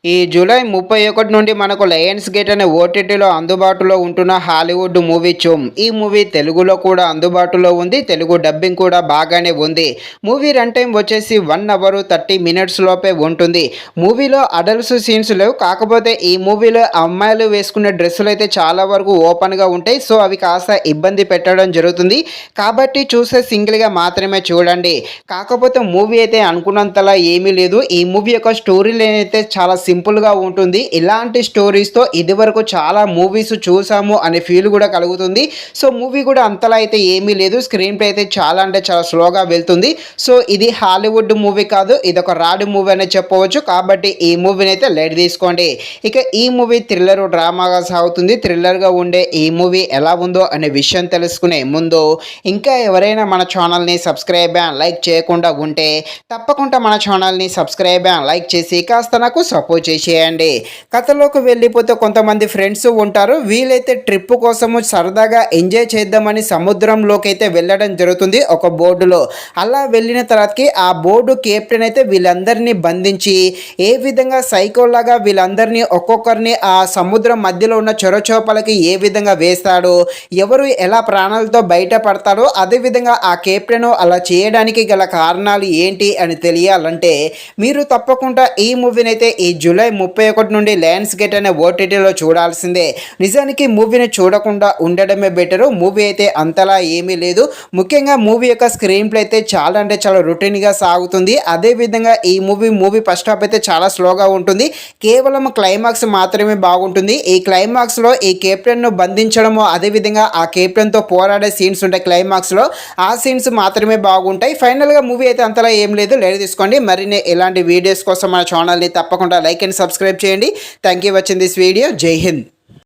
ఈ జూలై 31 నుండి మనకు లయన్స్ గేట్ అనే ఓటీటీలో అందుబాటులో ఉంటున్న హాలీవుడ్ మూవీ చూమ్. ఈ మూవీ తెలుగులో కూడా అందుబాటులో ఉంది. తెలుగు డబ్బింగ్ కూడా బాగానే ఉంది. మూవీ రన్ టైం వచ్చేసి 1 అవర్ 30 మినిట్స్ లోపే ఉంటుంది. మూవీలో అడల్ట్స్ సీన్స్ లేవు. కాకపోతే ఈ మూవీలో అమ్మాయిలు వేసుకునే డ్రెస్సులు అయితే చాలా వరకు ఓపెన్గా ఉంటాయి. సో అవి కాస్త ఇబ్బంది పెట్టడం జరుగుతుంది. కాబట్టి చూసే సింగిల్గా మాత్రమే చూడండి. కాకపోతే మూవీ అయితే అనుకున్నంతలా ఏమీ లేదు. ఈ మూవీ యొక్క స్టోరీ లైన్ అయితే చాలా సింపుల్గా ఉంటుంది. ఇలాంటి స్టోరీస్తో ఇదివరకు చాలా మూవీస్ చూసాము అనే ఫీల్ కూడా కలుగుతుంది. సో మూవీ కూడా అంతలా అయితే ఏమీ లేదు. స్క్రీన్ ప్లే అయితే చాలా అంటే చాలా స్లోగా వెళ్తుంది. సో ఇది హాలీవుడ్ మూవీ కాదు, ఇది ఒక రాడ్ మూవీ అనే చెప్పవచ్చు. కాబట్టి ఈ మూవీని అయితే లైట్ తీసుకోండి. ఇక ఈ మూవీ థ్రిల్లర్ డ్రామాగా సాగుతుంది. థ్రిల్లర్గా ఉండే ఈ మూవీ ఎలా ఉందో అనే విషయం తెలుసుకునే ముందు ఇంకా ఎవరైనా మన ఛానల్ని సబ్స్క్రైబ్ అండ్ లైక్ చేయకుండా ఉంటే తప్పకుండా మన ఛానల్ని సబ్స్క్రైబ్ అండ్ లైక్ చేసి కాస్త నాకు సపోర్ట్ చేసేయండి. కథలోకి వెళ్ళిపోతే కొంతమంది ఫ్రెండ్స్ ఉంటారు. వీలైతే ట్రిప్ కోసము సరదాగా ఎంజాయ్ చేద్దామని సముద్రంలోకి అయితే వెళ్ళడం జరుగుతుంది ఒక బోర్డులో. అలా వెళ్ళిన తర్వాతకి ఆ బోర్డు కెప్టెన్ అయితే వీళ్ళందరినీ బంధించి ఏ విధంగా సైకోలాగా వీళ్ళందరినీ ఒక్కొక్కరిని ఆ సముద్రం మధ్యలో ఉన్న చొరచోపలకి ఏ విధంగా వేస్తాడో, ఎవరు ఎలా ప్రాణాలతో బయటపడతాడో, అదేవిధంగా ఆ కెప్టెన్ అలా చేయడానికి గల కారణాలు ఏంటి అని తెలియాలంటే మీరు తప్పకుండా ఈ మూవీని అయితే ఈ జూలై 31 నుండి లయన్స్ గేట్ అనే ఓటీటీలో చూడాల్సిందే. నిజానికి మూవీని చూడకుండా ఉండడమే బెటరు. మూవీ అయితే అంతలా ఏమీ లేదు. ముఖ్యంగా మూవీ యొక్క స్క్రీన్ ప్లే అయితే చాలా అంటే చాలా రొటీన్గా సాగుతుంది. అదేవిధంగా ఈ మూవీ ఫస్ట్ హాఫ్ అయితే చాలా స్లోగా ఉంటుంది. కేవలం క్లైమాక్స్ మాత్రమే బాగుంటుంది. ఈ క్లైమాక్స్లో ఈ కెప్టెన్ను బంధించడము, అదేవిధంగా ఆ కెప్టెన్తో పోరాడే సీన్స్ ఉంటాయి క్లైమాక్స్లో. ఆ సీన్స్ మాత్రమే బాగుంటాయి. ఫైనల్గా మూవీ అయితే అంతలా ఏం లేదు. లైట్ తీసుకోండి. మరిన్ని ఇలాంటి వీడియోస్ కోసం మన ఛానల్ని తప్పకుండా లైక్ అండ్ సబ్స్క్రైబ్ చేయండి. Thank you watching this video. జై హింద్.